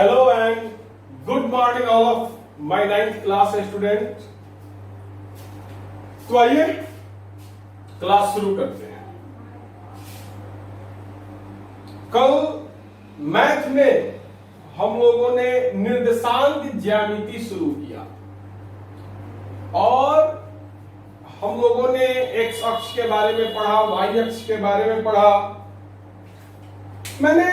Hello and good morning all of my 9th class students। तो आइए class शुरू करते हैं। कल मैथ में हम लोगों ने निर्देशांक ज्यामिति शुरू किया और हम लोगों ने एक्स अक्ष के बारे में पढ़ा, वाई अक्ष के बारे में पढ़ा। मैंने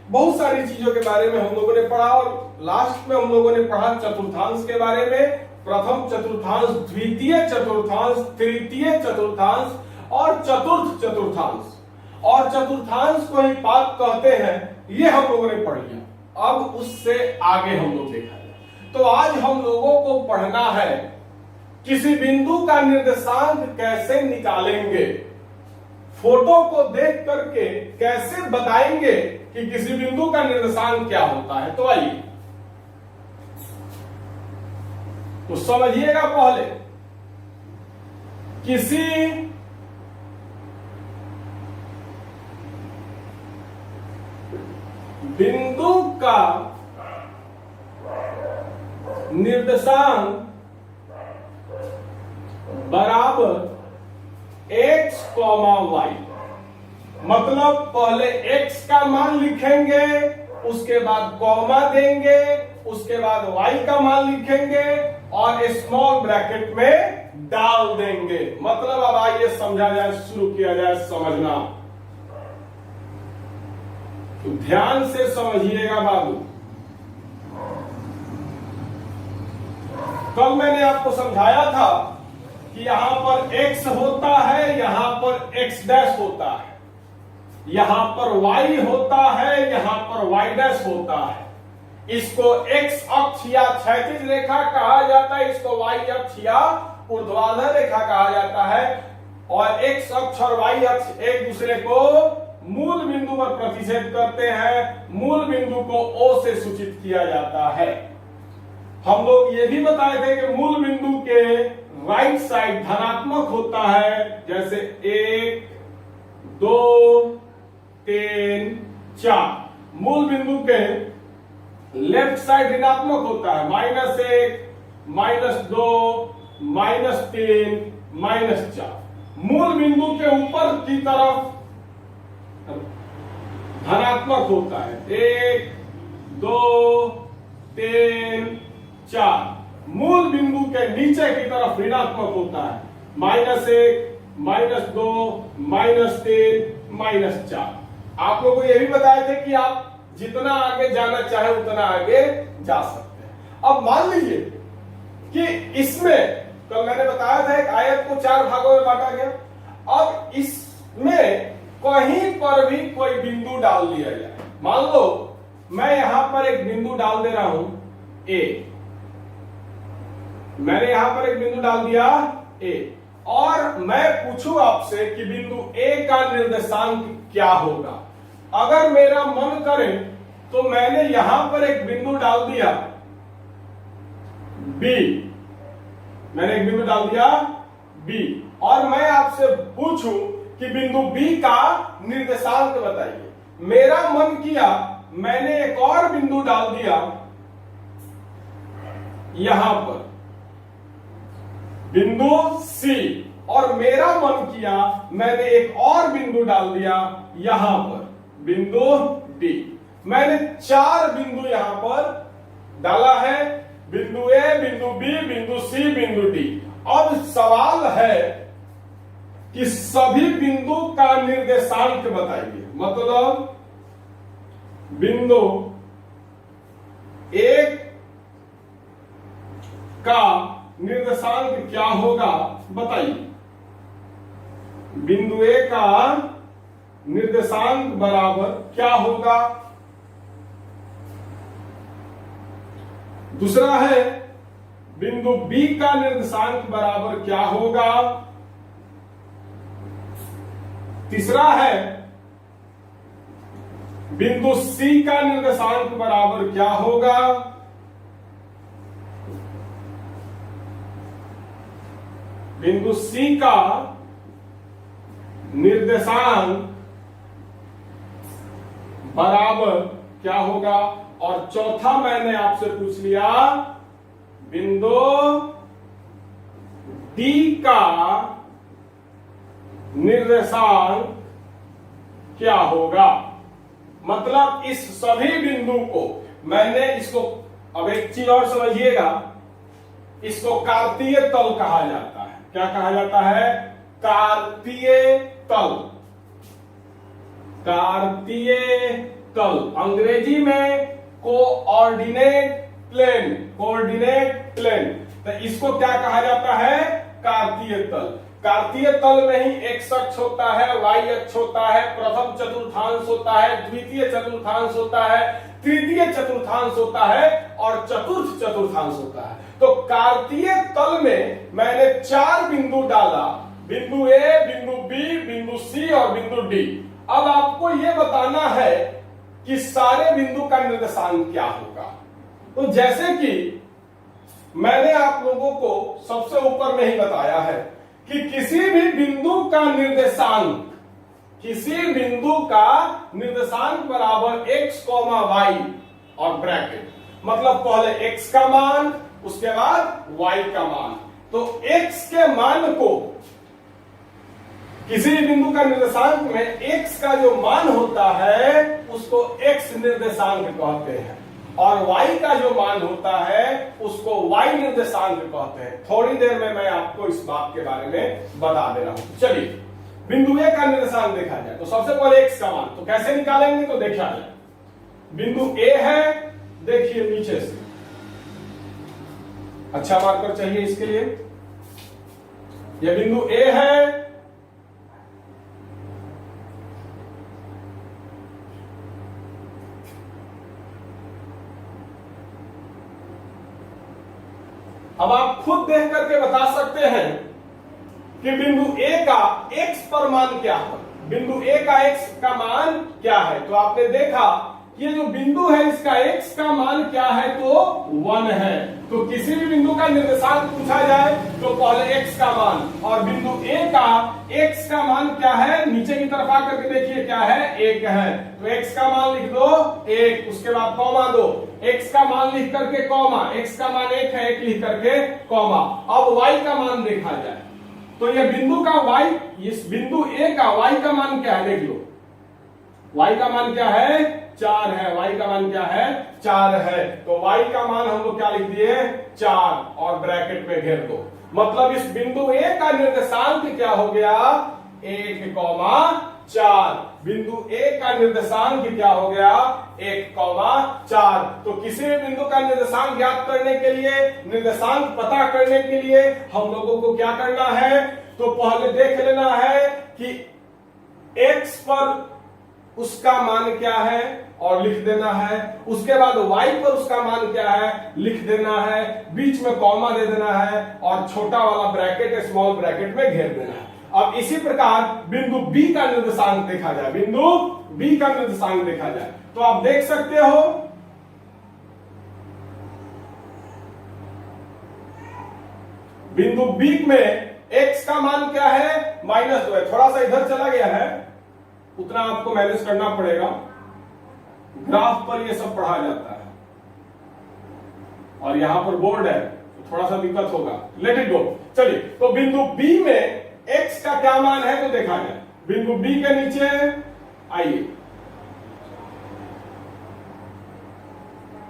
बहुत सारी चीजों के बारे में हम लोगों ने पढ़ा और लास्ट में हम लोगों ने पढ़ा चतुर्थांश के बारे में। प्रथम चतुर्थांश, द्वितीय चतुर्थांश, तृतीय चतुर्थांश और चतुर्थ चतुर्थांश। और चतुर्थांश को ही पाद कहते हैं, ये हम लोगों ने पढ़ लिया। अब उससे आगे हम लोग देखेंगे। तो आज हम लोगों को पढ़ना है किसी बिंदु का निर्देशांक कैसे निकालेंगे, फोटो को देख करके कैसे बताएंगे कि किसी बिंदु का निर्देशांक क्या होता है। तो आइए तो समझिएगा। पहले किसी बिंदु का निर्देशांक बराबर x, y। मतलब पहले x का मान लिखेंगे, उसके बाद कॉमा देंगे, उसके बाद y का मान लिखेंगे और स्मॉल ब्रैकेट में डाल देंगे। मतलब अब आइए समझा जाए, शुरू किया जाए समझना। तो ध्यान से समझिएगा बाबू। कल मैंने आपको समझाया था कि यहां पर x होता है, यहां पर x डैश होता है, यहां पर y होता है, यहां पर y डैश होता है। इसको x अक्ष या क्षैतिज रेखा कहा जाता है, इसको y अक्ष या ऊर्ध्वाधर रेखा कहा जाता है। और x अक्ष और y अक्ष एक दूसरे को मूल बिंदु पर प्रतिच्छेद करते हैं। मूल बिंदु को O से सूचित किया जाता है। हम लोग ये भी बताए थे कि मूल बिंदु के राइट साइड धनात्मक होता है, जैसे 1, 2, 3, 4। मूल बिंदु के लेफ्ट साइड ऋणात्मक होता है, -1, -2, -3, -4। मूल बिंदु के ऊपर की तरफ धनात्मक होता है, 1, 2, 3, 4। मूल बिंदु के नीचे की तरफ ऋणात्मक होता है, -1, -2, -3, -4। आप लोगों को यह भी बताए थे कि आप जितना आगे जाना चाहे उतना आगे जा सकते हैं। अब मान लीजिए कि इसमें कल मैंने बताया था एक आयत को 4 भागों में बांटा गया। अब इसमें कहीं पर भी कोई बिंदु डाल दिया जाए। मान लो मैं यहां पर एक बिंदु डाल दे रहा हूं A। मैंने यहां पर एक बिंदु डाल दिया A और मैं पूछूं आपसे कि बिंदु A का निर्देशांक क्या होगा। अगर मेरा मन करे तो मैंने यहां पर एक बिंदु डाल दिया B। मैंने एक बिंदु डाल दिया B और मैं आपसे पूछूं कि बिंदु B का निर्देशांक बताइए। मेरा मन किया, मैंने एक और बिंदु डाल दिया यहां पर, बिंदु C। और मेरा मन किया, मैंने एक और बिंदु डाल दिया यहां पर, बिंदु D। मैंने 4 बिंदु यहां पर डाला है, बिंदु A, बिंदु B, बिंदु C, बिंदु D। अब सवाल है कि सभी बिंदु का निर्देशांक बताइए। मतलब बिंदु 1 का निर्देशांक क्या होगा बताइए। बिंदु A का निर्देशांक बराबर क्या होगा। दूसरा है बिंदु B का निर्देशांक बराबर क्या होगा। तीसरा है बिंदु C का निर्देशांक बराबर क्या होगा। बिंदु C का निर्देशांक बराबर क्या होगा। और चौथा मैंने आपसे पूछ लिया बिंदु डी का निर्देशांक क्या होगा। मतलब इस सभी बिंदु को मैंने इसको, अब एक चीज और समझिएगा, इसको कार्तीय तल कहा जाता है। क्या कहा जाता है? कार्तीय तल। कार्तीय तल अंग्रेजी में कोऑर्डिनेट प्लेन। कोऑर्डिनेट प्लेन, तो इसको क्या कहा जाता है? कार्तीय तल। कार्तीय तल में ही एक्स अक्ष होता है, वाई अक्ष होता है, प्रथम चतुर्थांश होता है, द्वितीय चतुर्थांश होता है, तृतीय चतुर्थांश होता है और चतुर्थ चतुर्थांश होता है। तो कार्तीय तल में मैंने 4 बिंदु डाला, बिंदु ए, बिंदु बी, बिंदु सी और बिंदु डी। अब आपको यह बताना है कि सारे बिंदु का निर्देशांक क्या होगा। तो जैसे कि मैंने आप लोगों को सबसे ऊपर में ही बताया है कि किसी भी बिंदु का निर्देशांक, किसी बिंदु का निर्देशांक बराबर x, y और ब्रैकेट, मतलब पहले x का मान, उसके बाद y का मान। तो x के मान को, किसी भी बिंदु का निर्देशांक में x का जो मान होता है उसको x निर्देशांक कहते हैं और y का जो मान होता है उसको y निर्देशांक कहते हैं। थोड़ी देर में मैं आपको इस बात के बारे में बता दे रहा हूं। चलिए बिंदु ए का निर्देशांक देखा जाए तो सबसे पहले x का मान तो कैसे निकालेंगे, तो देखा जाए। बिंदु ए है, देखिए नीचे से, अच्छा मार्कर चाहिए इसके लिए। यह बिंदु ए है, अब आप खुद देख करके बता सकते हैं कि बिंदु ए का x पर मान क्या है। बिंदु ए का x का मान क्या है, तो आपने देखा ये जो बिंदु है इसका x का मान क्या है, तो 1 है। तो किसी भी बिंदु का निर्देशांक पूछा जाए तो पहले x का मान, और बिंदु ए का x का मान क्या है, नीचे की तरफ आकर के देखिए क्या है, 1 है। तो x का मान लिख दो 1, उसके बाद कॉमा दो, x का मान लिख करके कॉमा, x का मान 1 है, 1 लिख करके कॉमा। अब y का मान देखा जाए तो ये बिंदु का y, इस बिंदु ए का y का मान क्या है, देख लो y का मान क्या है, 4 है। y का मान क्या है, 4 है। तो y का मान हम लोग क्या लिख दिए, 4 और ब्रैकेट में घेर दो। मतलब इस बिंदु ए का निर्देशांक क्या हो गया, 1,4। बिंदु ए का निर्देशांक क्या हो गया, 1,4। तो किसी भी बिंदु का निर्देशांक ज्ञात करने के लिए, निर्देशांक पता करने के लिए हम लोगों को क्या करना है, तो पहले देख लेना है कि x पर उसका मान क्या है और लिख देना है, उसके बाद y पर उसका मान क्या है लिख देना है, बीच में कॉमा दे देना है और छोटा वाला ब्रैकेट स्मॉल ब्रैकेट में घेर देना है। अब इसी प्रकार बिंदु B का निर्देशांक देखा जाए, बिंदु B का निर्देशांक देखा जाए तो आप देख सकते हो बिंदु B में x का मान क्या है, -2 है। थोड़ा सा इधर चला गया है, उतना आपको मैनेज करना पड़ेगा, ग्राफ पर ये सब पढ़ा जाता है और यहां पर बोर्ड है तो थोड़ा सा दिक्कत होगा, लेट इट गो। चलिए तो बिंदु B में x का क्या मान है तो देखा जाए। बिंदु B के नीचे आइए,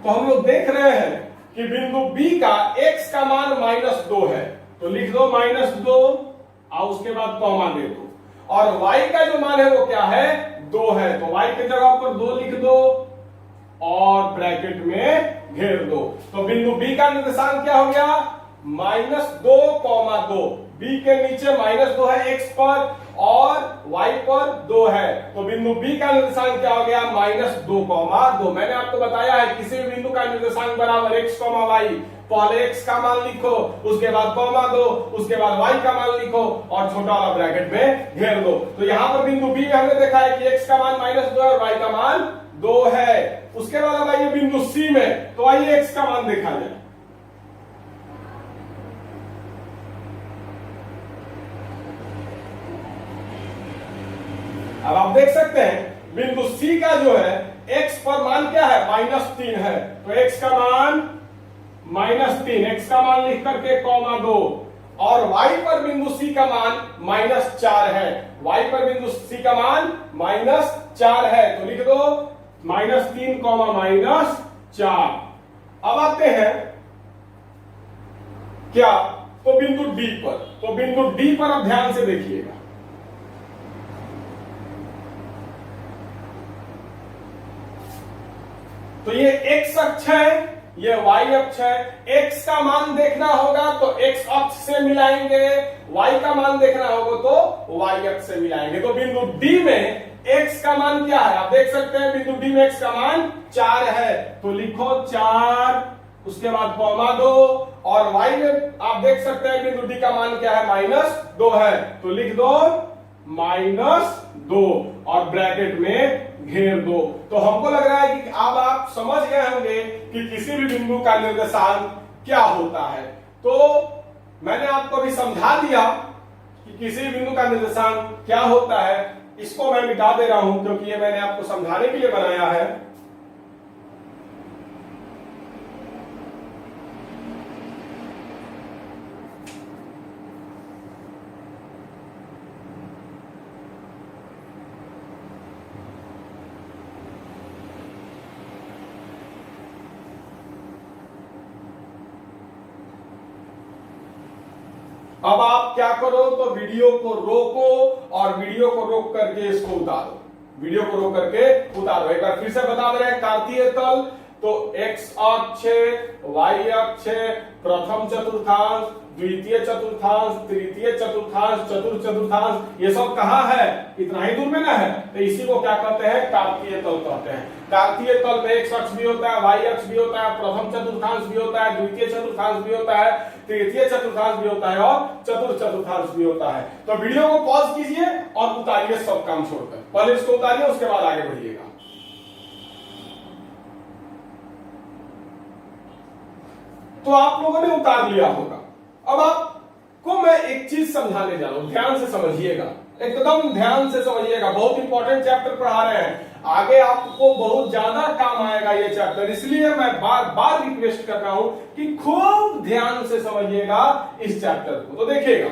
तो हम लोग देख रहे हैं कि बिंदु B का x का मान -2 है, तो लिख दो -2 और उसके बाद कॉमा दे दो। और y का जो मान है वो क्या है, 2 है, तो y की जगह पर 2 लिख दो और ब्रैकेट में घेर दो। तो बिंदु B का निर्देशांक क्या हो गया, -2,2। B के नीचे -2 है x पर और y पर 2 है, तो बिंदु B का निर्देशांक क्या हो गया, -2,2। मैंने आपको बताया है किसी भी बिंदु का निर्देशांक बराबर x, y, पहले x का मान लिखो, उसके बाद कॉमा दो, उसके बाद y का मान लिखो और छोटा वाला ब्रैकेट में घेर दो। तो यहां पर बिंदु B में हमने देखा है कि x का मान -2 है और y का मान 2 है। उसके बाद अब आइए बिंदु C में, तो आइए x का मान देखा जाए। अब आप देख सकते हैं बिंदु C का जो है x पर मान क्या है, -3 है, तो x का मान -3, x का मान लिख करके (2) और y पर बिंदु C का मान -4 है, y पर बिंदु C का मान -4 है, तो लिख दो -3, -4। अब आते हैं क्या, तो बिंदु D पर, तो बिंदु D पर अब ध्यान से देखिएगा। तो ये x अक्ष है, ये y अक्ष है, x का मान देखना होगा तो x अक्ष से मिलाएंगे, y का मान देखना होगा तो y अक्ष से मिलाएंगे। तो बिंदु D में x का मान क्या है, आप देख सकते हैं बिंदु D में x का मान 4 है, तो लिखो 4, उसके बाद (2) और y में आप देख सकते हैं बिंदु D का मान क्या है, -2 है, तो लिख दो -2 और ब्रैकेट में घेर दो। तो हमको लग रहा है कि अब आप समझ गए होंगे कि किसी भी बिंदु का निर्देशांक क्या होता है। तो मैंने आपको अभी समझा दिया कि किसी भी बिंदु का निर्देशांक क्या होता है। इसको मैं मिटा दे रहा हूं क्योंकि ये मैंने आपको समझाने के लिए बनाया है। अब आप क्या करो, तो वीडियो को रोको और वीडियो को रोक करके इसको उतारो, वीडियो को रोक करके उतारो। एक बार फिर से बता दे रहे हैं, कार्तीय तल तो x अक्ष, y अक्ष, प्रथम चतुर्थांश, द्वितीय चतुर्थांश, तृतीय चतुर्थांश, चतुर्थ चतुर्थांश, ये सब कहां है, इतना ही दूर में ना है, तो इसी को क्या कहते हैं, कार्तीय तल कहते हैं। कार्तीय तल में x अक्ष भी होता है, y अक्ष भी होता है, प्रथम चतुर्थांश भी होता है, द्वितीय चतुर्थांश भी होता है, तृतीय चतुर्थांश भी होता है और चतुर्थ चतुर्थांश भी होता है। तो वीडियो को पॉज कीजिए और उतारिए सब काम छोड़कर, पहले इसको उतारिए उसके बाद आगे बढ़िएगा। तो आप लोगों ने उतार लिया होगा। अब आपको मैं एक चीज समझाने जा रहा हूं, ध्यान से समझिएगा, एकदम ध्यान से समझिएगा। बहुत इंपॉर्टेंट चैप्टर पढ़ा रहे हैं, आगे आपको बहुत ज्यादा काम आएगा ये चैप्टर, इसलिए मैं बार बार रिक्वेस्ट कर रहा हूं कि खूब ध्यान से समझिएगा इस चैप्टर को। तो देखिएगा,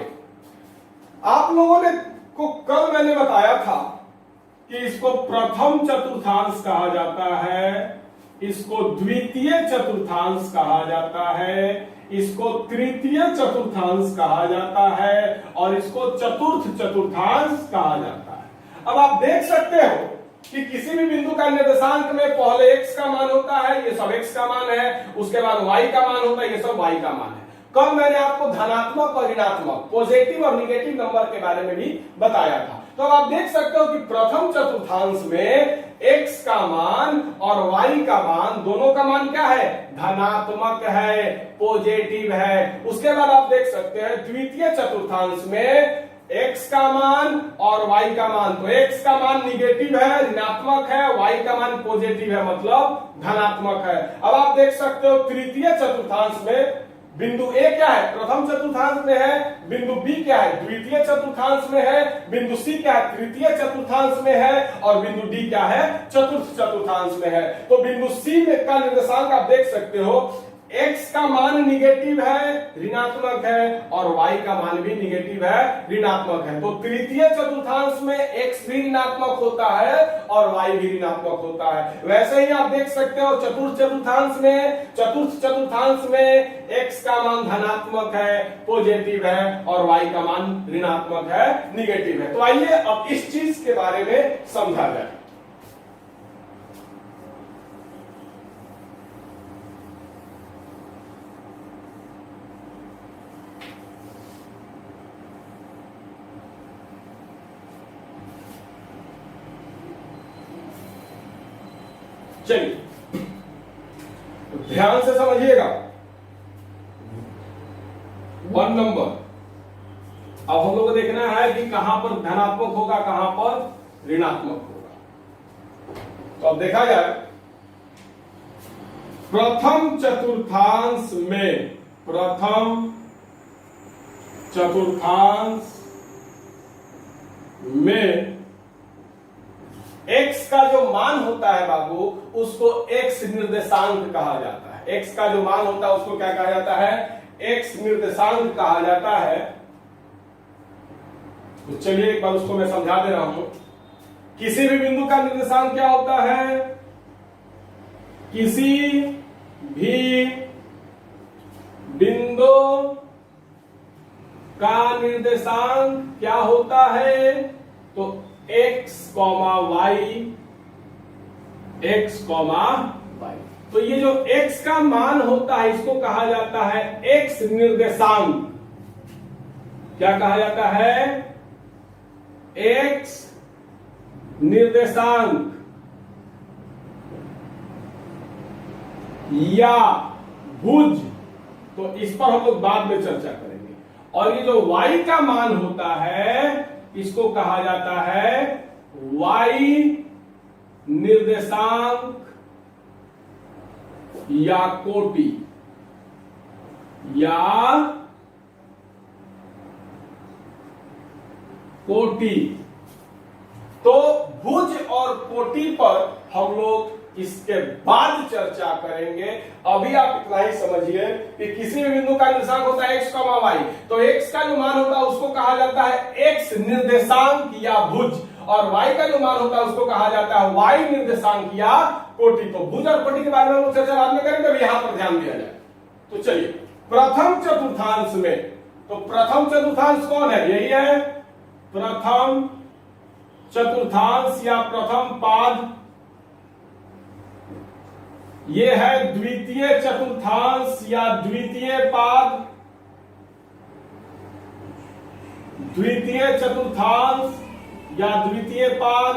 आप लोगों ने को कल मैंने बताया था कि इसको प्रथम चतुर्थांश कहा जाता है, इसको द्वितीय चतुर्थांश कहा जाता है, इसको तृतीय चतुर्थांश कहा जाता है और इसको चतुर्थ चतुर्थांश कहा जाता है। अब आप देख सकते हो कि किसी भी बिंदु का निर्देशांक में पहले x का मान होता है, ये सब x का मान है, उसके बाद y का मान होता है, ये सब y का मान है। कल मैंने आपको धनात्मक और ऋणात्मक, पॉजिटिव और निगेटिव नंबर के बारे में भी बताया था। तो अब आप देख सकते हो कि प्रथम चतुर्थांश में x का मान और y का मान, दोनों का मान क्या है, धनात्मक है, पॉजिटिव है। उसके बाद आप देख सकते हैं द्वितीय चतुर्थांश में x का मान और y का मान, तो x का मान निगेटिव है, ऋणात्मक है, y का मान पॉजिटिव है, मतलब धनात्मक है। अब आप देख सकते हो तृतीय चतुर्थांश में बिंदु A क्या है, प्रथम चतुर्थांश में है, बिंदु B क्या है, द्वितीय चतुर्थांश में है, बिंदु C क्या है, तृतीय चतुर्थांश में है और बिंदु D क्या है, चतुर्थ चतुर्थांश में है। तो बिंदु C में का निर्देशांक आप देख सकते हो, x का मान निगेटिव है, ऋणात्मक है और y का मान भी निगेटिव है, ऋणात्मक है। तो तृतीय चतुर्थांश में x भी ऋणात्मक होता है और y भी ऋणात्मक होता है। वैसे ही आप देख सकते हो चतुर्थ चतुर्थांश में x का मान धनात्मक है, पॉजिटिव है और y का मान ऋणात्मक है, निगेटिव है। तो आइए अब इस चीज के बारे में समझा जाए। चलिए ध्यान से समझिएगा। 1 नंबर, अब हम लोग को देखना है कि कहां पर धनात्मक होगा, कहां पर ऋणात्मक होगा। तो अब देखा जाए, प्रथम चतुर्थांश में x का जो मान होता है बाबू उसको x निर्देशांक कहा जाता है। x का जो मान होता है उसको क्या कहा जाता है? x निर्देशांक कहा जाता है। तो चलिए एक बार उसको मैं समझा दे रहा हूं। किसी भी बिंदु का निर्देशांक क्या होता है? किसी भी बिंदु का निर्देशांक क्या होता है? तो x, y, x, y। तो ये जो x का मान होता है इसको कहा जाता है x निर्देशांक। क्या कहा जाता है? x निर्देशांक या भुज। तो इस पर हम लोग बाद में चर्चा करेंगे। और ये जो y का मान होता है इसको कहा जाता है y निर्देशांक या कोटि या कोटि। तो भुज और कोटि पर हम लोग इसके बाद चर्चा करेंगे। अभी आप इतना ही समझिए कि किसी भी बिंदु का निर्देशांक होता है x, y। तो x का जो मान होता है उसको कहा जाता है x निर्देशांक या भुज, और y का जो मान होता है उसको कहा जाता है y निर्देशांक या कोटि। तो भुज और कोटि के बारे में हम चर्चा बाद में करेंगे, अभी यहां पर ध्यान दिया जाए। तो चलिए प्रथम चतुर्थांश में, तो प्रथम चतुर्थांश कौन है? यही है प्रथम चतुर्थांश या प्रथम पाद। ये है द्वितीय चतुर्थांश या द्वितीय पाद। द्वितीय चतुर्थांश या द्वितीय पाद।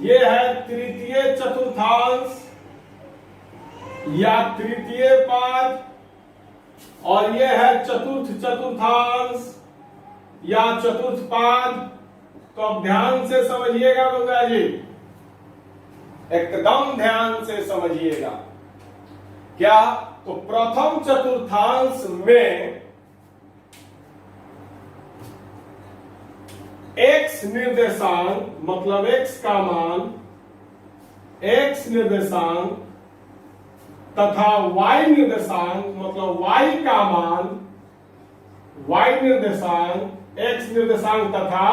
ये है तृतीय चतुर्थांश या तृतीय पाद। और ये है चतुर्थ चतुर्थांश या चतुर्थ पाद। तो अब ध्यान से समझिएगा बंगा जी, एकदम ध्यान से समझिएगा। क्या? तो प्रथम चतुर्थांश में x निर्देशांक मतलब x का मान, x निर्देशांक तथा y निर्देशांक मतलब y का मान, y निर्देशांक, x निर्देशांक तथा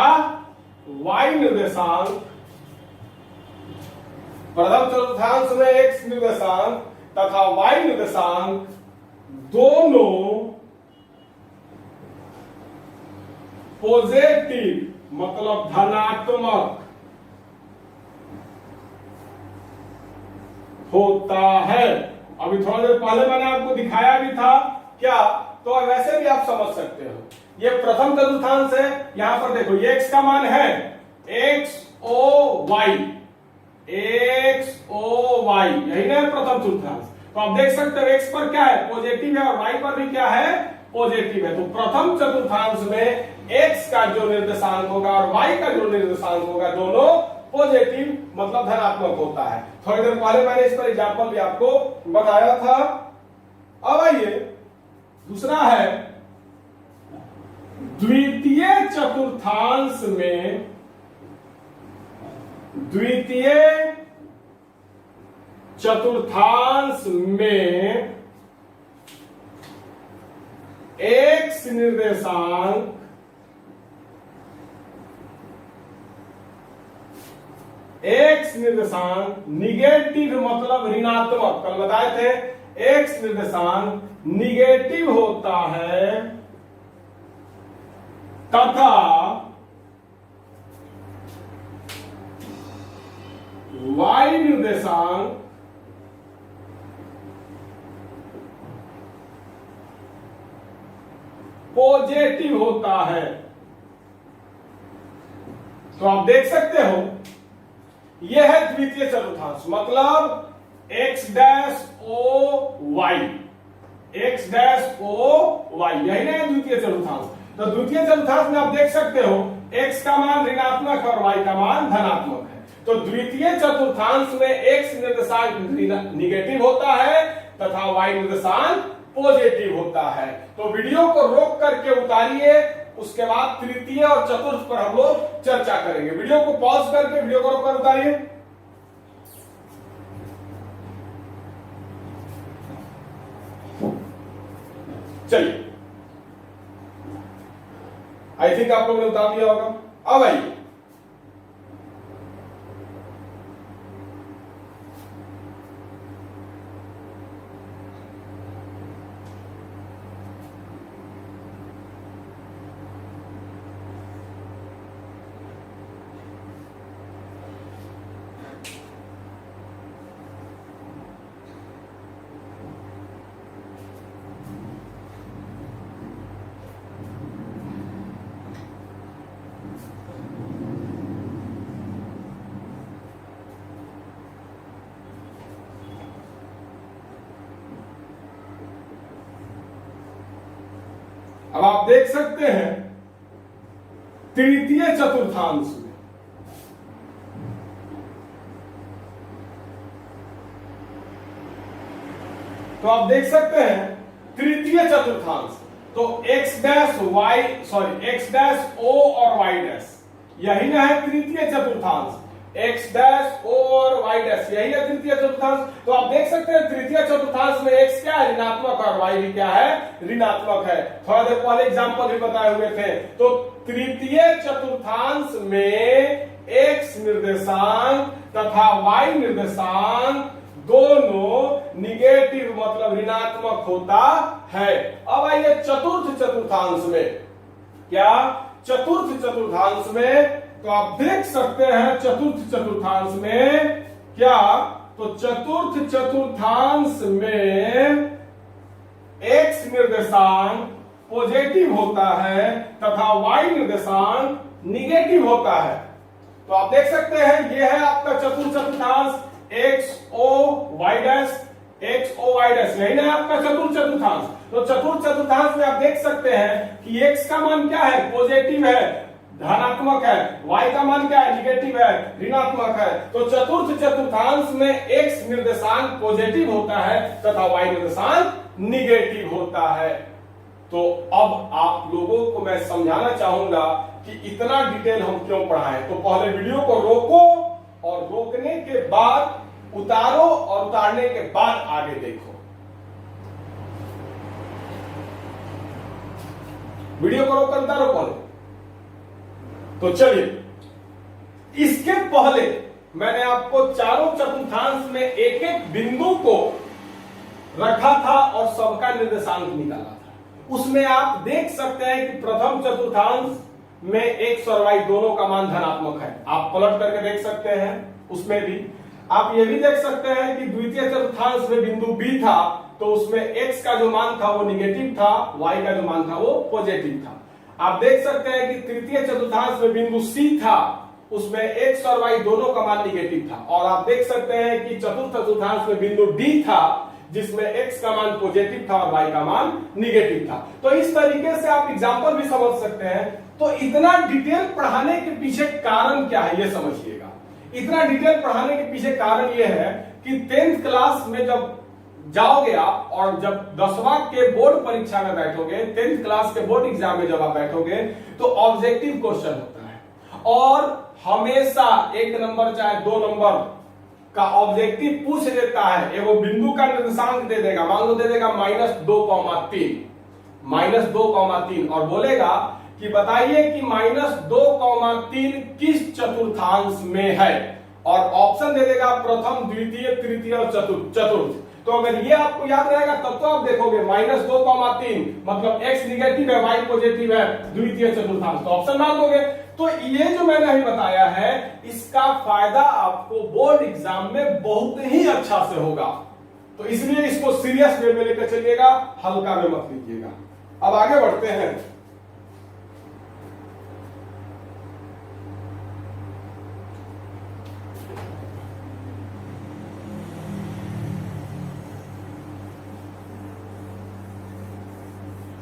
y निर्देशांक। प्रथम चतुर्थांश में x निर्देशांक तथा y निर्देशांक दोनों पॉजिटिव मतलब धनात्मक होता है। अभी थोड़ा देर पहले मैंने आपको दिखाया भी था। क्या? तो वैसे भी आप समझ सकते हो। ये प्रथम चतुर्थांश है। यहां पर देखो ये x का मान है x o y, x o y, यही ना प्रथम चतुर्थांश। तो आप देख सकते हो x पर क्या है? पॉजिटिव है, और y पर भी क्या है? पॉजिटिव है। तो प्रथम चतुर्थांश में x का जो निर्देशांक होगा और y का जो निर्देशांक होगा दोनों पॉजिटिव मतलब धनात्मक होता है। थोड़ी देर पहले मैंने इस पर एग्जाम्पल भी आपको बताया था। अब आइए दूसरा है द्वितीय चतुर्थांश में, द्वितीय चतुर्थांश में x निर्देशांक निगेटिव मतलब ऋणात्मक, कल बताए थे x निर्देशांक निगेटिव होता है तथा y निर्देशांक पॉजिटिव होता है। तो आप देख सकते हो यह है द्वितीय चतुर्थांश मतलब x dash o y, x dash o y, यही ना द्वितीय चतुर्थांश। तो द्वितीय चतुर्थांश में आप देख सकते हो x का मान ऋणात्मक और y का मान धनात्मक है। तो द्वितीय चतुर्थांश में x निर्देशांक निगेटिव होता है तथा y निर्देशांक पॉजिटिव होता है। तो वीडियो को रोक करके उतारिए, उसके बाद तृतीय और चतुर्थ पर हम लोग चर्चा करेंगे। वीडियो को पॉज करके वीडियो को रोककर उतारिए। चलिए, आई थिंक आप लोगों ने उतार दिया होगा। अब आइए, अब आप देख सकते हैं तृतीय चतुर्थांश में तो आप देख सकते हैं तृतीय चतुर्थांश, तो x dash y sorry x dash o और y डैश यही ना है तृतीय चतुर्थांश। x डैश o और y डैश यही है तृतीय चतुर्थांश। तो आप देख सकते हैं तृतीय चतुर्थांश में x क्या है, ऋणात्मक, और y भी क्या है, ऋणात्मक है। थोड़ा देर पहले एग्जांपल भी बताए हुए थे। तो तृतीय चतुर्थांश में x निर्देशांक तथा y निर्देशांक दोनों निगेटिव मतलब ऋणात्मक होता है। अब आइए चतुर्थ चतुर्थांश में, क्या चतुर्थ चतुर्थांश में तो आप देख सकते हैं चतुर्थ चतुर्थांश में क्या, तो चतुर्थ चतुर्थांश में x निर्देशांक पॉजिटिव होता है तथा y निर्देशांक निगेटिव होता है। तो आप देख सकते हैं यह है आपका चतुर्थ चतुर्थांश x o y dash, x o y dash यही ना आपका चतुर्थ चतुर्थांश। तो चतुर्थ चतुर्थांश में आप देख सकते हैं कि x का मान क्या है, पॉजिटिव है, धनात्मक है, y का मान क्या है, निगेटिव है, ऋणात्मक है। तो चतुर्थ चतुर्थांश में x निर्देशांक पॉजिटिव होता है तथा y निर्देशांक निगेटिव होता है। तो अब आप लोगों को मैं समझाना चाहूंगा कि इतना डिटेल हम क्यों पढ़ाएं। तो पहले वीडियो को रोको और रोकने के बाद उतारो और उतारने के बाद आगे देखो। वीडियो को रोककर उतारो पहले। तो चलिए, इसके पहले मैंने आपको चारों चतुर्थांश में एक एक बिंदु को रखा था और सबका निर्देशांक निकाला था। उसमें आप देख सकते हैं कि प्रथम चतुर्थांश में x और y दोनों का मान धनात्मक है। आप पलट करके देख सकते हैं। उसमें भी आप ये भी देख सकते हैं कि द्वितीय चतुर्थांश में बिंदु B था तो उसमें x का जो मान था वो निगेटिव था, y का जो मान था वो पॉजिटिव था। आप देख सकते हैं कि तृतीय चतुर्थांश में बिंदु C था, उसमें x और y दोनों का मान निगेटिव था। और आप देख सकते हैं कि चतुर्थ चतुर्थांश में बिंदु D था जिसमें x का मान पॉजिटिव था और y का मान निगेटिव था। तो इस तरीके से आप एग्जांपल भी समझ सकते हैं। तो इतना डिटेल पढ़ाने के पीछे कारण क्या है ये समझिएगा। इतना डिटेल पढ़ाने के पीछे कारण ये है कि 10th क्लास में जब जाओगे आप और जब 10वां के बोर्ड परीक्षा में बैठोगे, 10th क्लास के बोर्ड एग्जाम में जब आप बैठोगे तो ऑब्जेक्टिव क्वेश्चन होता है और हमेशा 1 नंबर चाहे 2 नंबर का ऑब्जेक्टिव पूछ लेता है। एगो बिंदु का निर्देशांक दे देगा, मान लो दे देगा -2,3 और बोलेगा कि बताइए कि -2,3 किस चतुर्थांश में है, और ऑप्शन दे देगा प्रथम, द्वितीय, तृतीय और चतुर्थ। तो अगर ये आपको याद रहेगा तब तो आप देखोगे -2,3 मतलब x निगेटिव है, y पॉजिटिव है, द्वितीय चतुर्थांश, तो ऑप्शन मार दोगे। तो ये जो मैंने अभी बताया है इसका फायदा आपको बोर्ड एग्जाम में बहुत ही अच्छा से होगा। तो इसलिए इसको सीरियस वे में लेकर चलिएगा, हल्का में मत लीजिएगा। अब आगे बढ़ते हैं।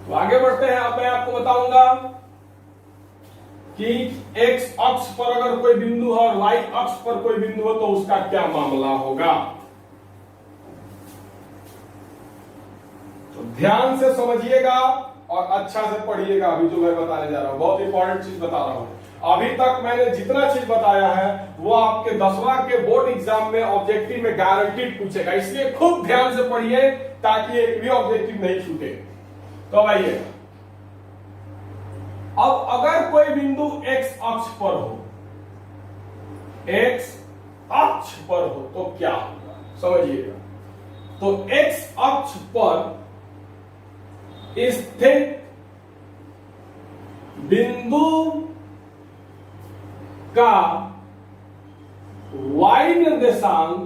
तो आगे बढ़ते हैं। अब मैं आपको बताऊंगा कि x अक्ष पर अगर कोई बिंदु है और y अक्ष पर कोई बिंदु हो तो उसका क्या मामला होगा। तो ध्यान से समझिएगा और अच्छा से पढ़िएगा। अभी जो मैं बताने जा रहा हूं बहुत इंपॉर्टेंट चीज बता रहा हूं। अभी तक मैंने जितना चीज बताया है वो आपके 10वां के बोर्ड एग्जाम में ऑब्जेक्टिव में गारंटीड पूछेगा, इसलिए खूब ध्यान से पढ़िए ताकि एक भी ऑब्जेक्टिव नहीं छूटे। तो आइए, अब अगर कोई बिंदु एक्स अक्ष पर हो, एक्स अक्ष पर हो तो क्या होगा समझिएगा। तो एक्स अक्ष पर स्थित बिंदु का y निर्देशांक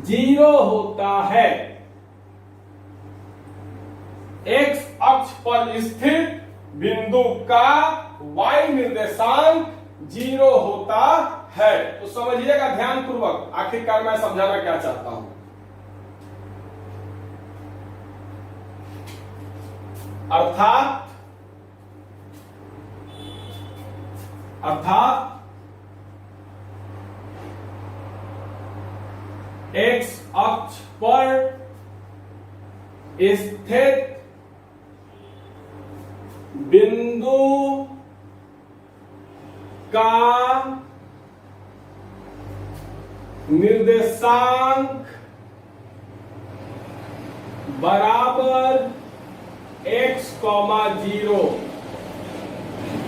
जीरो होता है। एक्स अक्ष पर स्थित बिंदु का y निर्देशांक जीरो होता है। तो समझिएगा ध्यान पूर्वक, आखिरकार मैं समझाना क्या चाहता हूं। अर्थात एक्स अक्ष पर स्थित बिंदु का निर्देशांक बराबर x, 0,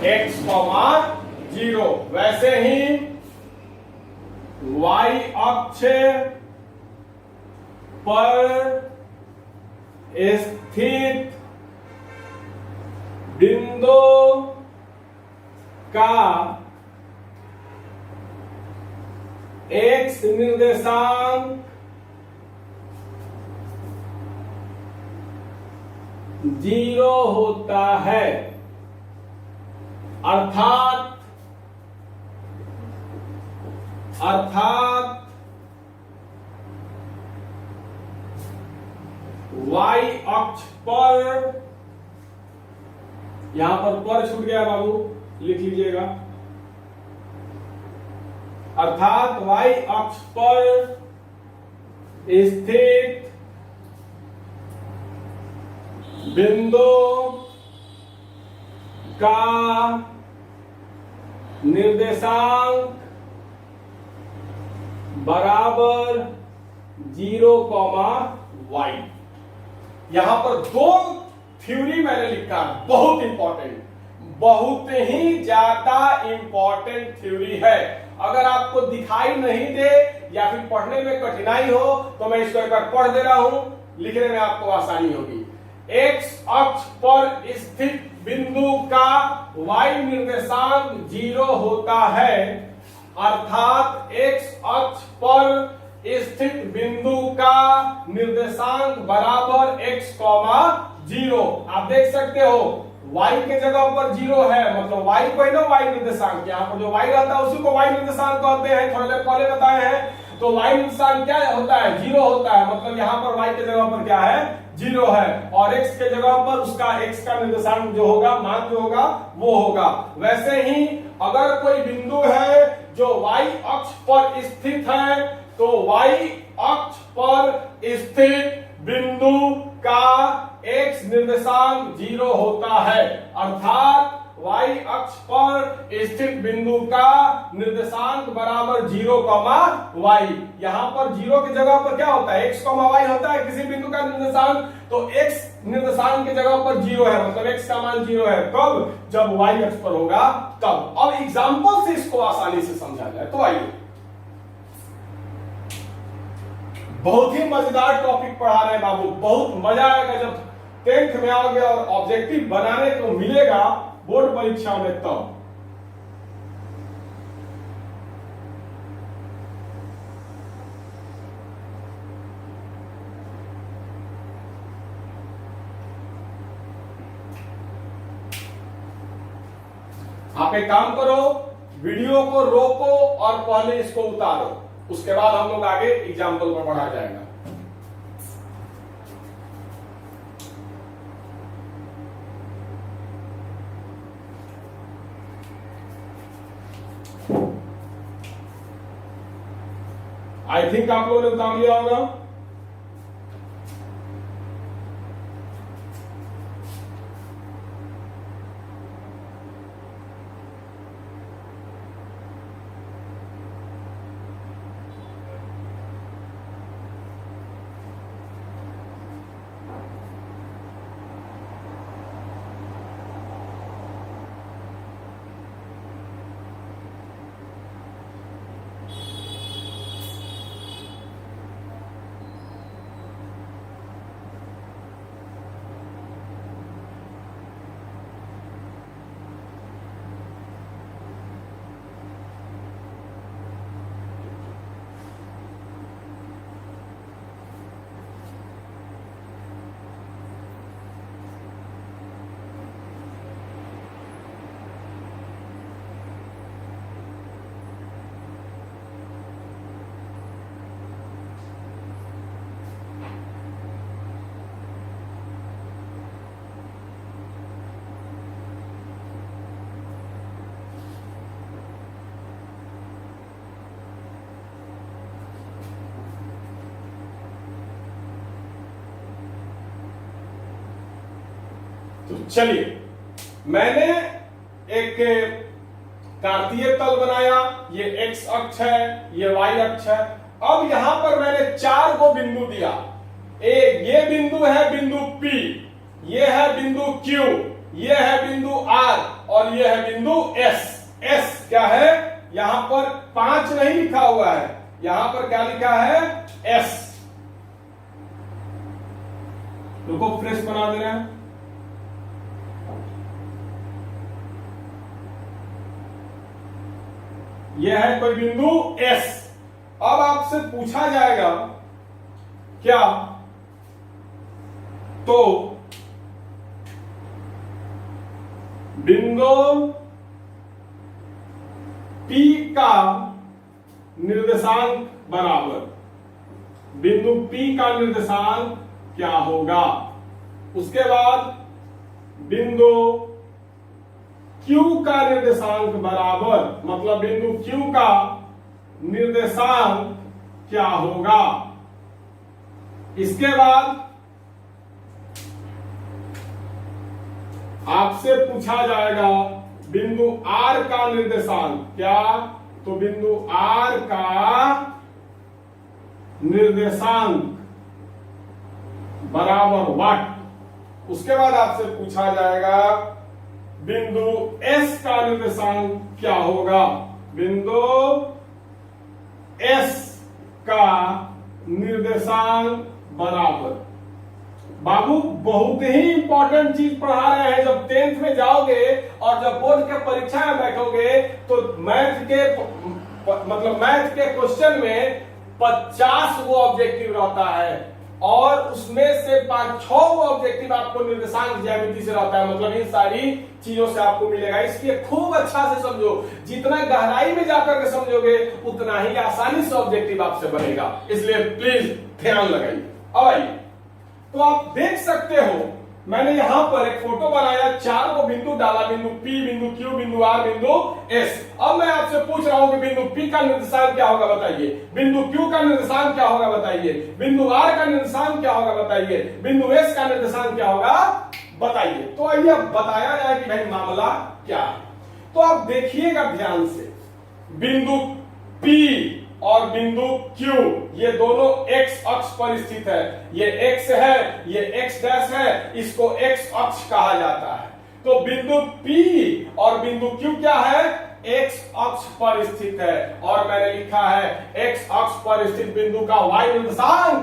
x, 0। वैसे ही y अक्ष पर स्थित बिंदु का x निर्देशांक जीरो होता है। अर्थात y अक्ष पर, यहां पर छूट गया बाबू, लिख लीजिएगा। अर्थात y अक्ष पर स्थित बिंदु का निर्देशांक बराबर 0, y। यहां पर दो थ्योरी मैंने लिखा, बहुत इंपॉर्टेंट, बहुत ही ज्यादा इंपॉर्टेंट थ्योरी है। अगर आपको दिखाई नहीं दे या फिर पढ़ने में कठिनाई हो तो मैं इसको एक बार पढ़ दे रहा हूं, लिखने में आपको आसानी होगी। एक्स अक्ष पर स्थित बिंदु का y निर्देशांक 0 होता है। अर्थात एक्स अक्ष पर स्थित बिंदु का निर्देशांक बराबर x, 0। आप देख सकते हो y के जगह पर 0 है, मतलब y को ना y निर्देशांक, यहाँ पर जो y रहता है उसी को y निर्देशांक कहते हैं, थोड़ी देर पहले बताए हैं। तो y निर्देशांक क्या होता है? 0 होता है, मतलब यहाँ पर y के जगह पर क्या है? 0 है, और x के जगह पर उसका x का निर्देशांक जो होगा, मान जो होगा वो होगा। वैसे ही अगर कोई बिंदु है जो y अक्ष पर स्थित है तो y अक्ष पर स्थित बिंदु का x निर्देशांक 0 होता है। अर्थात y अक्ष पर स्थित बिंदु का निर्देशांक बराबर 0, y। यहाँ पर 0 की जगह पर क्या होता है? x, y होता है किसी बिंदु का निर्देशांक, तो x निर्देशांक की जगह पर 0 है, मतलब x का मान 0 है। कब? जब y अक्ष पर होगा तब। अब एग्जाम्पल से इसको आसानी से समझा जाए तो आइए, बहुत ही मजेदार टॉपिक पढ़ा रहे हैं बाबू, बहुत मजा आएगा जब 10th में आओगे और ऑब्जेक्टिव बनाने को मिलेगा बोर्ड परीक्षा में तब। आप एक काम करो, वीडियो को रोको और पहले इसको उतारो, उसके बाद हम लोग आगे एग्जाम्पल पर बढ़ा जाएगा। आई थिंक आप लोगों ने उतार लिया होगा। तो चलिए, मैंने एक कार्तीय तल बनाया, ये x अक्ष है, ये y अक्ष है। अब यहां पर मैंने 4 को बिंदु दिया। ये बिंदु है बिंदु P, ये है बिंदु Q, ये है बिंदु R और ये है बिंदु S। S क्या है? यहां पर 5 नहीं लिखा हुआ है, यहां पर क्या लिखा है? S। रुको, फ्रेश बना दे रहे हैं। यह है कोई बिंदु S। अब आपसे पूछा जाएगा क्या? तो बिंदु P का निर्देशांक बराबर बिंदु P का निर्देशांक क्या होगा? उसके बाद बिंदु Q का निर्देशांक बराबर, मतलब बिंदु Q का निर्देशांक क्या होगा? इसके बाद आपसे पूछा जाएगा बिंदु R का निर्देशांक क्या? तो बिंदु R का निर्देशांक बराबर व्हाट? उसके बाद आपसे पूछा जाएगा बिंदु S का निर्देशांक क्या होगा? बिंदु S का निर्देशांक बराबर। बाबू बहुत ही इंपॉर्टेंट चीज पढ़ा रहे हैं। जब 10th में जाओगे और जब बोर्ड के परीक्षा में बैठोगे तो मैथ के क्वेश्चन में 50 वो ऑब्जेक्टिव रहता है और उसमें से 5-6 वो ऑब्जेक्टिव आपको निर्देशांक ज्यामिति से रहता है। मतलब इन सारी चीजों से आपको मिलेगा, इसलिए खूब अच्छा से समझो। जितना गहराई में जाकर के समझोगे उतना ही आसानी से ऑब्जेक्टिव आपसे बनेगा, इसलिए प्लीज ध्यान लगाइए। अब आइए, तो आप देख सकते हो मैंने यहां पर एक फोटो बनाया, 4 को बिंदु डाला, बिंदु P, बिंदु Q, बिंदु R, बिंदु S। अब मैं आपसे पूछ रहा हूं कि बिंदु P का निर्देशांक क्या होगा बताइए, बिंदु Q का निर्देशांक क्या होगा बताइए, बिंदु R का निर्देशांक क्या होगा बताइए, बिंदु S का निर्देशांक क्या होगा बताइए। तो आइए अब बताया जाए कि भाई मामला क्या है। तो आप देखिएगा ध्यान से, बिंदु P और बिंदु Q ये दोनों x अक्ष पर स्थित है। ये x है, ये x डैश है, इसको x अक्ष कहा जाता है। तो बिंदु P और बिंदु Q क्या है? x अक्ष पर स्थित है। और मैंने लिखा है x अक्ष पर स्थित बिंदु का y निर्देशांक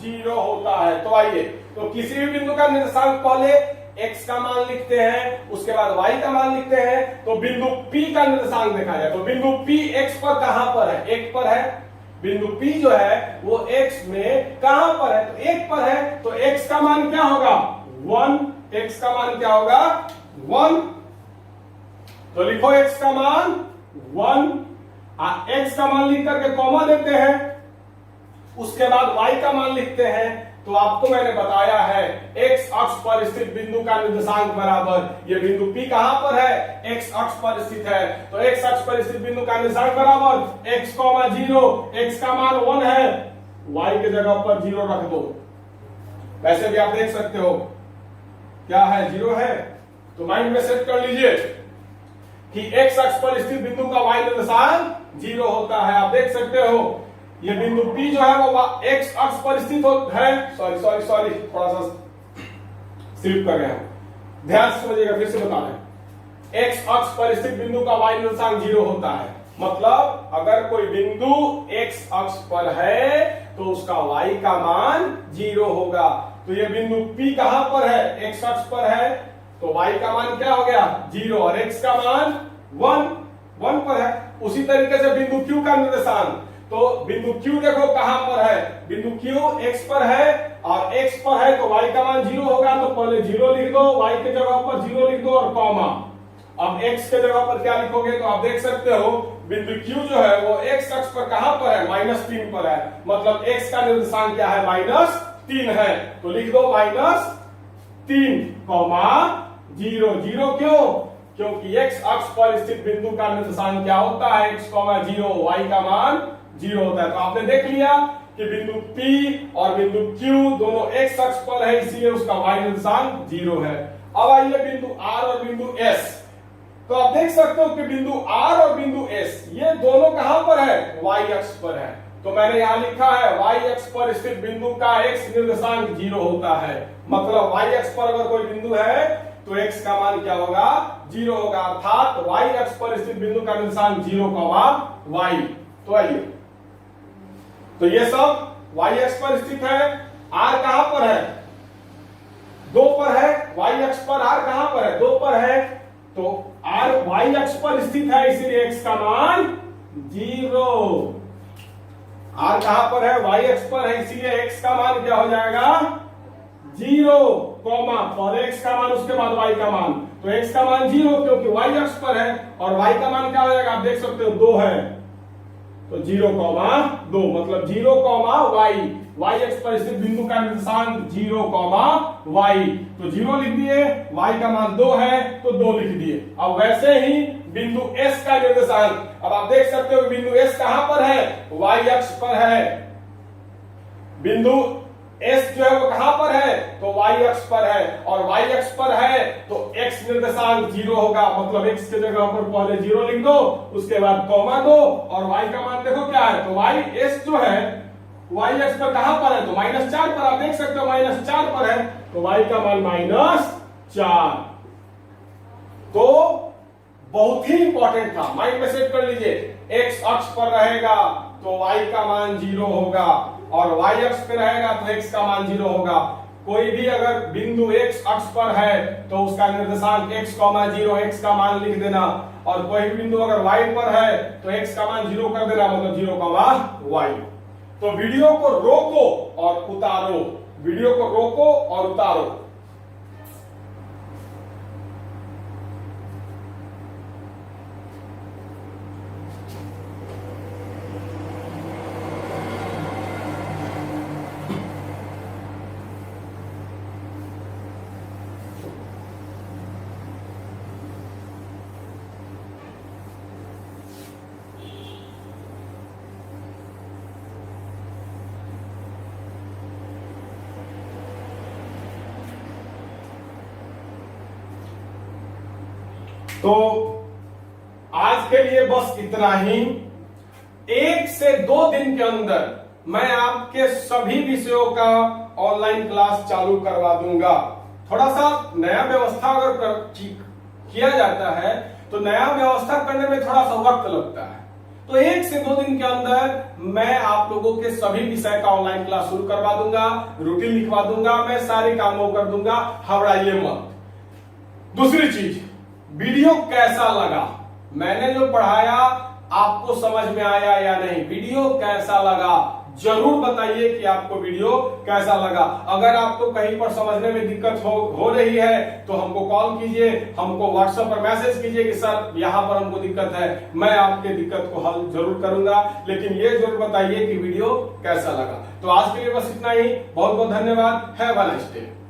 0 होता है। तो आइए, तो किसी भी बिंदु का निर्देशांक पहले x का मान लिखते हैं, उसके बाद y का मान लिखते हैं। तो बिंदु P का निर्देशांक देखा जाए तो बिंदु P x पर कहां पर है? 1 पर है। बिंदु P जो है वो x में कहां पर है? तो 1 पर है। तो x का मान क्या होगा? 1। x का मान क्या होगा? 1। तो लिखो x का मान 1। x का मान लिख करके कॉमा देते हैं, उसके बाद y का मान लिखते हैं। तो आपको मैंने बताया है x अक्ष पर स्थित बिंदु का निर्देशांक बराबर, ये बिंदु P कहां पर है? x अक्ष पर स्थित है। तो x अक्ष पर स्थित बिंदु का निर्देशांक बराबर x, 0। x का मान 1 है, y के जगह पर 0 रख दो। वैसे भी आप देख सकते हो क्या है? 0 है। तो माइंड में सेट कर लीजिए कि x अक्ष पर स्थित बिंदु का y निर्देशांक 0 होता है। आप देख सकते हो ये बिंदु P जो है वो x अक्ष पर स्थित है। सॉरी, थोड़ा सा स्लिप कर गया, ध्यान से समझिएगा, फिर से बता रहे हैं। x अक्ष पर स्थित बिंदु का y निर्देशांक 0 होता है। मतलब अगर कोई बिंदु x अक्ष पर है तो उसका y का मान 0 होगा। तो ये बिंदु P कहां पर है? x अक्ष पर है, तो y का मान क्या हो गया? 0 और x का मान 1 पर है। उसी तरीके से बिंदु Q का निर्देशांक, तो बिंदु Q देखो कहां पर है? बिंदु Q x पर है और x पर है तो y का मान 0 होगा। तो पहले 0 लिख दो, y के जगह पर 0 लिख दो और कॉमा। अब x के जगह पर क्या लिखोगे? तो आप देख सकते हो बिंदु Q जो है वो x अक्ष पर कहां पर है? -3 पर है। मतलब x का निर्देशांक क्या है? -3 है। तो लिख दो -3, 0। 0 क्यों? क्योंकि x अक्ष पर स्थित बिंदु का निर्देशांक क्या होता है? x, 0, y का मान 0 होता है। तो आपने देख लिया कि बिंदु P और बिंदु Q दोनों x अक्ष पर है, इसीलिए उसका y निर्देशांक 0 है। अब आइए बिंदु आर और बिंदु एस। तो आप देख सकते हो कि बिंदु आर और बिंदु एस ये दोनों कहां पर है, वाई अक्ष पर है। तो मैंने यहां लिखा है वाई अक्ष पर स्थित बिंदु का एक्स निर्देशांक 0 होता है। मतलब वाई अक्ष पर अगर कोई बिंदु है तो एक्स का मान क्या होगा, 0 होगा। अर्थात वाई अक्ष पर स्थित बिंदु का निर्देशांक 0, वाई। तो आइए, तो ये सब वाई अक्ष पर स्थित है। आर कहां पर है, 2 पर है। वाई अक्ष पर आर कहां पर है, 2 पर है। तो आर वाई अक्ष पर स्थित है, इसलिए एक्स का मान 0। आर कहां पर है, वाई अक्ष पर है, इसीलिए एक्स का मान क्या हो जाएगा, 0, पहले एक्स का मान उसके बाद वाई का मान। तो एक्स का मान 0 क्योंकि वाई अक्ष पर है, और वाई का मान क्या हो जाएगा, आप देख सकते हो 2 है। तो 0,2 मतलब 0,y। वाई अक्ष पर स्थित बिंदु का निर्देशांक 0,y। तो 0 लिख दिए, y का मान 2 है तो 2 लिख दिए। अब वैसे ही बिंदु S का निर्देशांक, अब आप देख सकते हो बिंदु S कहां पर है, y अक्ष पर है। बिंदु S जो है वो कहां पर है, तो y अक्ष पर है, और y अक्ष पर है तो x निर्देशांक 0 होगा। मतलब x की जगह पर पहले 0 लिख दो, उसके बाद कॉमा दो, और y का मान देखो क्या है, तो y S जो है y अक्ष पर कहां पर है, तो -4 पर। आप देख सकते हो -4 पर है, तो y का मान -4। तो बहुत ही इंपॉर्टेंट था, माइंड में सेट कर लीजिए। x अक्ष पर रहेगा तो y का मान 0 होगा, और y अक्ष पे रहेगा तो x का मान 0 होगा। कोई भी अगर बिंदु x अक्ष पर है तो उसका निर्देशांक x, 0 x का मान लिख देना, और कोई भी बिंदु अगर y पर है तो x का मान 0 कर देना, मतलब 0,y। तो वीडियो को रोको और उतारो, वीडियो को रोको और उतारो। तो आज के लिए बस इतना ही। 1 से 2 दिन के अंदर मैं आपके सभी विषयों का ऑनलाइन क्लास चालू करवा दूंगा। थोड़ा सा नया व्यवस्था अगर किया जाता है तो नया व्यवस्था करने में थोड़ा सा वक्त लगता है। तो 1 से 2 दिन के अंदर मैं आप लोगों के सभी विषय का ऑनलाइन क्लास शुरू करवा दूंगा, रूटीन लिखवा दूंगा, मैं सारे कामों कर दूंगा, घबराइए मत। दूसरी चीज, वीडियो कैसा लगा, मैंने जो पढ़ाया आपको समझ में आया या नहीं, वीडियो कैसा लगा जरूर बताइए कि आपको वीडियो कैसा लगा। अगर आपको कहीं पर समझने में दिक्कत हो रही है तो हमको कॉल कीजिए, हमको व्हाट्सएप पर मैसेज कीजिए कि सर यहाँ पर हमको दिक्कत है, मैं आपके दिक्कत को हल जरूर करूंगा। लेकिन ये जरूर बताइए कि वीडियो कैसा लगा। तो आज के लिए बस इतना ही, बहुत बहुत धन्यवाद, हैव अ नाइस डे।